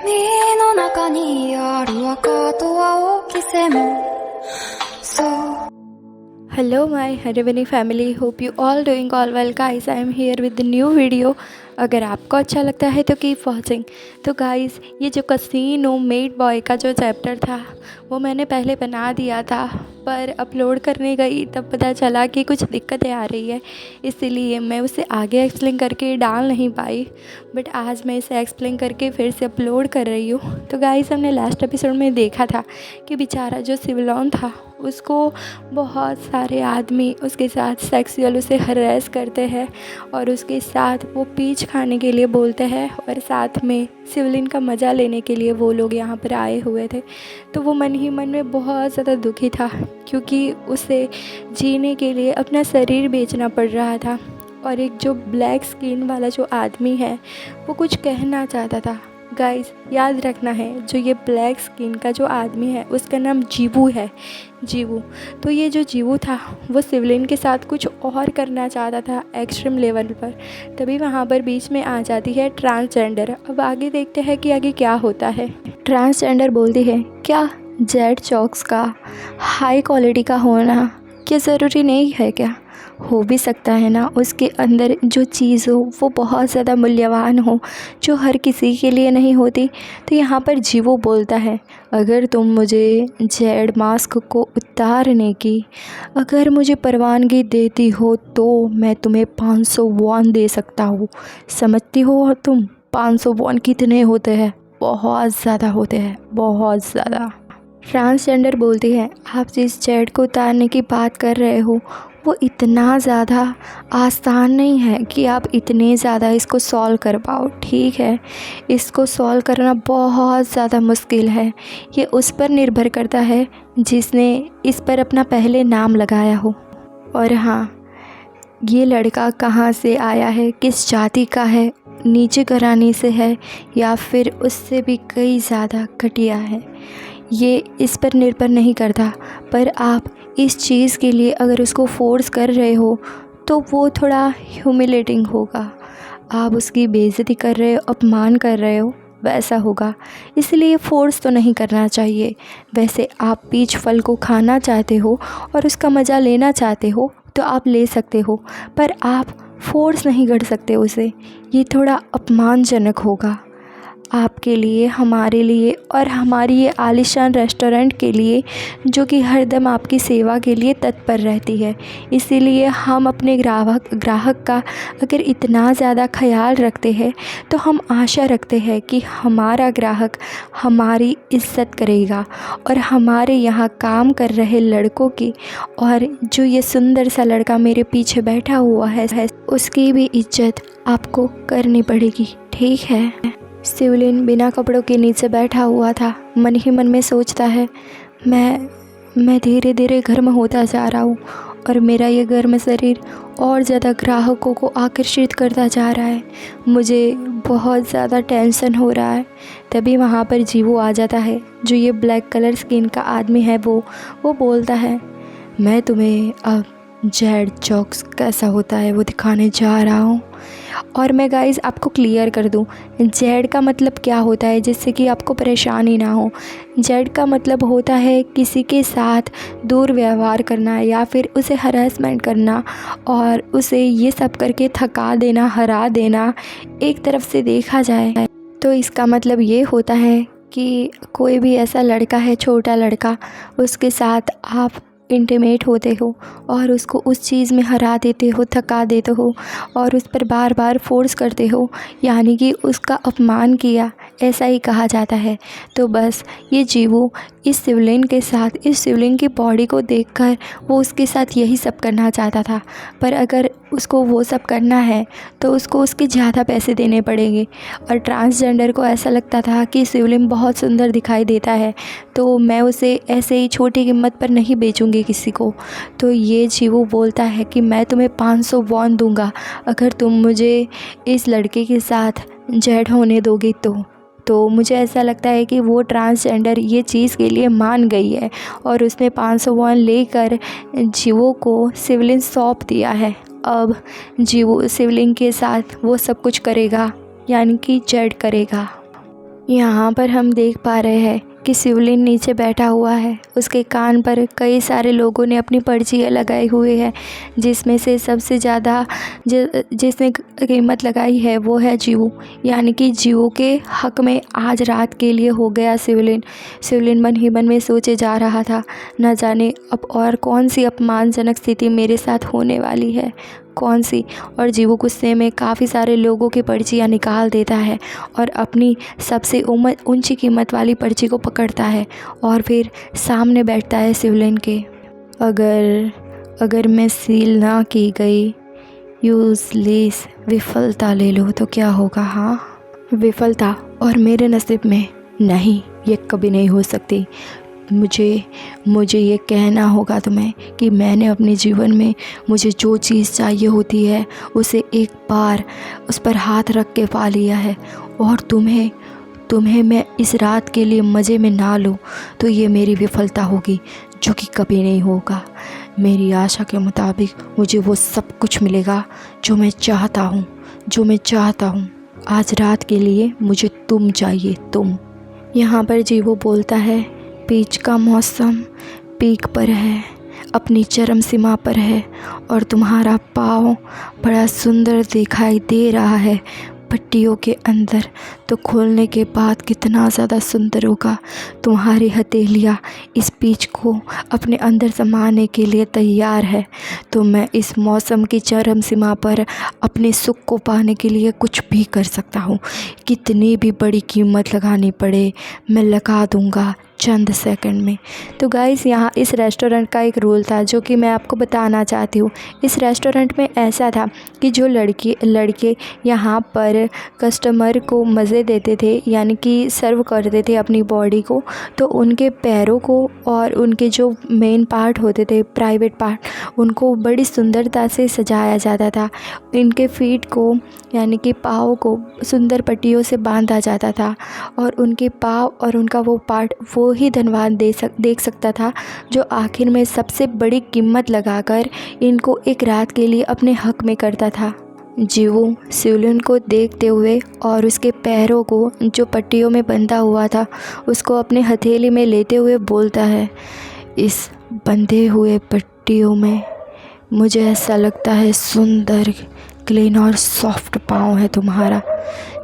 海の中にある赤と青き線そう Hello my Harivani family, hope you all doing all well guys. I am here with the new video. अगर आपको अच्छा लगता है तो कीप वॉचिंग। तो गाइस, ये जो कसीनो मेड बॉय का जो चैप्टर था वो मैंने पहले बना दिया था, पर अपलोड करने गई तब पता चला कि कुछ दिक्कतें आ रही है, इसीलिए मैं उसे आगे एक्सप्लेन करके डाल नहीं पाई। बट आज मैं इसे एक्सप्लेन करके फिर से अपलोड कर रही हूँ। तो गाइस, हमने लास्ट एपिसोड में देखा था कि बेचारा जो सिवलॉन था उसको बहुत सारे आदमी उसके साथ सेक्सुअल उसे हरेस करते हैं और उसके साथ वो पीच खाने के लिए बोलते हैं और साथ में सिवलिन का मज़ा लेने के लिए वो लोग यहाँ पर आए हुए थे। तो वो मन ही मन में बहुत ज़्यादा दुखी था क्योंकि उसे जीने के लिए अपना शरीर बेचना पड़ रहा था। और एक जो ब्लैक स्किन वाला जो आदमी है वो कुछ कहना चाहता था। गाइस, याद रखना है, जो ये ब्लैक स्किन का जो आदमी है उसका नाम जीवू है, जीवू। तो ये जो जीवू था वो सिवलिन के साथ कुछ और करना चाहता था एक्सट्रीम लेवल पर। तभी वहाँ पर बीच में आ जाती है ट्रांसजेंडर। अब आगे देखते हैं कि आगे क्या होता है। ट्रांसजेंडर बोलती है, क्या जेड चॉक्स का हाई क्वालिटी का होना क्या ज़रूरी नहीं है क्या? हो भी सकता है ना, उसके अंदर जो चीज़ हो वो बहुत ज़्यादा मूल्यवान हो जो हर किसी के लिए नहीं होती। तो यहाँ पर जीवो बोलता है, अगर तुम मुझे जेड मास्क को उतारने की अगर मुझे परवानगी देती हो तो मैं तुम्हें 500 वॉन दे सकता हूँ। समझती हो तुम 500 वॉन कितने होते हैं? बहुत ज़्यादा होते हैं, बहुत ज़्यादा। ट्रांसजेंडर बोलती है, आप जिस जेड को उतारने की बात कर रहे हो वो इतना ज़्यादा आसान नहीं है कि आप इतने ज़्यादा इसको सॉल्व कर पाओ। ठीक है, इसको सॉल्व करना बहुत ज़्यादा मुश्किल है। ये उस पर निर्भर करता है जिसने इस पर अपना पहले नाम लगाया हो। और हाँ, ये लड़का कहाँ से आया है, किस जाति का है, नीचे घराने से है या फिर उससे भी कई ज़्यादा घटिया है, ये इस पर निर्भर नहीं करता। पर आप इस चीज़ के लिए अगर उसको फोर्स कर रहे हो तो वो थोड़ा ह्यूमिलेटिंग होगा। आप उसकी बेइज्जती कर रहे हो, अपमान कर रहे हो, वैसा होगा। इसलिए फ़ोर्स तो नहीं करना चाहिए। वैसे आप पीच फल को खाना चाहते हो और उसका मज़ा लेना चाहते हो तो आप ले सकते हो, पर आप फ़ोर्स नहीं कर सकते उसे। ये थोड़ा अपमानजनक होगा आपके लिए, हमारे लिए और हमारी ये आलीशान रेस्टोरेंट के लिए जो कि हरदम आपकी सेवा के लिए तत्पर रहती है। इसीलिए हम अपने ग्राहक का अगर इतना ज़्यादा ख्याल रखते हैं तो हम आशा रखते हैं कि हमारा ग्राहक हमारी इज़्ज़त करेगा और हमारे यहाँ काम कर रहे लड़कों की और जो ये सुंदर सा लड़का मेरे पीछे बैठा हुआ है उसकी भी इज्जत आपको करनी पड़ेगी। ठीक है। सिवलिन बिना कपड़ों के नीचे बैठा हुआ था, मन ही मन में सोचता है, मैं धीरे धीरे गर्म होता जा रहा हूँ और मेरा ये गर्म शरीर और ज़्यादा ग्राहकों को आकर्षित करता जा रहा है। मुझे बहुत ज़्यादा टेंशन हो रहा है। तभी वहाँ पर जीवो आ जाता है, जो ये ब्लैक कलर स्किन का आदमी है। वो बोलता है, मैं तुम्हें अब जेड चॉक्स कैसा होता है वो दिखाने जा रहा हूँ। और मैं गाइज़ आपको क्लियर कर दूँ, जेड का मतलब क्या होता है, जिससे कि आपको परेशानी ना हो। जेड का मतलब होता है किसी के साथ दुर्व्यवहार करना या फिर उसे हरासमेंट करना और उसे ये सब करके थका देना, हरा देना। एक तरफ से देखा जाए तो इसका मतलब ये होता है कि कोई भी ऐसा लड़का है, छोटा लड़का, उसके साथ आप इंटीमेट होते हो और उसको उस चीज़ में हरा देते हो, थका देते हो और उस पर बार बार फोर्स करते हो, यानी कि उसका अपमान किया, ऐसा ही कहा जाता है। तो बस ये जीवू इस शिवलिंग के साथ, इस शिवलिंग की बॉडी को देखकर वो उसके साथ यही सब करना चाहता था। पर अगर उसको वो सब करना है तो उसको उसके ज़्यादा पैसे देने पड़ेंगे। और ट्रांसजेंडर को ऐसा लगता था कि शिवलिंग बहुत सुंदर दिखाई देता है तो मैं उसे ऐसे ही छोटी कीमत पर नहीं बेचूंगी किसी को। तो ये जीवू बोलता है कि मैं तुम्हें 500 वॉन दूंगा अगर तुम मुझे इस लड़के के साथ जेड होने दोगे तो मुझे ऐसा लगता है कि वो ट्रांसजेंडर ये चीज़ के लिए मान गई है और उसने 500 वॉन लेकर जीवो को शिवलिंग सौंप दिया है। अब जीवो शिवलिंग के साथ वो सब कुछ करेगा, यानी कि जेड करेगा। यहाँ पर हम देख पा रहे हैं कि शिवलिंग नीचे बैठा हुआ है। उसके कान पर कई सारे लोगों ने अपनी पर्चियाँ लगाई हुई है, जिसमें से सबसे ज़्यादा जिसने कीमत लगाई है वो है जीवू। यानी कि जीवू के हक में आज रात के लिए हो गया शिवलिंग। शिवलिंग मन ही मन में सोचे जा रहा था, न जाने अब और कौन सी अपमानजनक स्थिति मेरे साथ होने वाली है, कौन सी। और जीवू गुस्से में काफ़ी सारे लोगों की पर्चियाँ निकाल देता है और अपनी सबसे ऊंची कीमत वाली पर्ची को पकड़ता है और फिर सामने बैठता है शिवलिंग के। अगर मैं सील ना की गई यूजलेस विफलता ले लो तो क्या होगा? हाँ, विफलता और मेरे नसीब में नहीं, ये कभी नहीं हो सकती। मुझे ये कहना होगा तुम्हें कि मैंने अपने जीवन में मुझे जो चीज़ चाहिए होती है उसे एक बार उस पर हाथ रख के पा लिया है। और तुम्हें मैं इस रात के लिए मज़े में ना लूँ तो ये मेरी विफलता होगी, जो कि कभी नहीं होगा। मेरी आशा के मुताबिक मुझे वो सब कुछ मिलेगा जो मैं चाहता हूँ। आज रात के लिए मुझे तुम चाहिए, तुम। यहाँ पर जीवो बोलता है, बीच का मौसम पीक पर है, अपनी चरम सीमा पर है और तुम्हारा पाँव बड़ा सुंदर दिखाई दे रहा है पट्टियों के अंदर, तो खोलने के बाद कितना ज़्यादा सुंदर होगा। तुम्हारी हथेलियाँ इस पीच को अपने अंदर समाने के लिए तैयार है। तो मैं इस मौसम की चरम सीमा पर अपने सुख को पाने के लिए कुछ भी कर सकता हूँ। कितनी भी बड़ी कीमत लगानी पड़े मैं लगा दूँगा चंद सेकंड में। तो गाइस, यहाँ इस रेस्टोरेंट का एक रूल था जो कि मैं आपको बताना चाहती हूँ। इस रेस्टोरेंट में ऐसा था कि जो लड़के यहाँ पर कस्टमर को मज़े देते थे, यानी कि सर्व करते थे अपनी बॉडी को, तो उनके पैरों को और उनके जो मेन पार्ट होते थे, प्राइवेट पार्ट, उनको बड़ी सुंदरता से सजाया जाता था। इनके फीट को यानी कि पाँव को सुंदर पट्टियों से बांधा जाता था और उनके पाँव और उनका वो पार्ट वो ही धनवान देख सकता था जो आखिर में सबसे बड़ी कीमत लगाकर इनको एक रात के लिए अपने हक में करता था। जीवू शिवलिंग को देखते हुए और उसके पैरों को जो पट्टियों में बंधा हुआ था उसको अपने हथेली में लेते हुए बोलता है, इस बंधे हुए पट्टियों में मुझे ऐसा लगता है सुंदर, क्लीन और सॉफ्ट पाँव है तुम्हारा,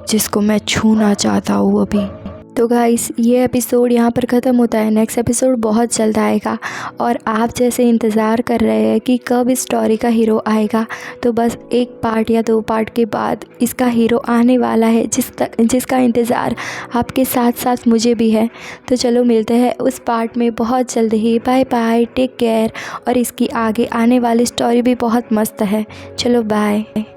जिसको मैं छूना चाहता हूँ अभी। तो गाइस, ये एपिसोड यहाँ पर ख़त्म होता है। नेक्स्ट एपिसोड बहुत जल्द आएगा और आप जैसे इंतज़ार कर रहे हैं कि कब इस स्टोरी का हीरो आएगा, तो बस एक पार्ट या 2 पार्ट के बाद इसका हीरो आने वाला है, जिसका इंतज़ार आपके साथ साथ मुझे भी है। तो चलो मिलते हैं उस पार्ट में बहुत जल्द ही। Bye bye, take care. और इसकी आगे आने वाली स्टोरी भी बहुत मस्त है। चलो बाय।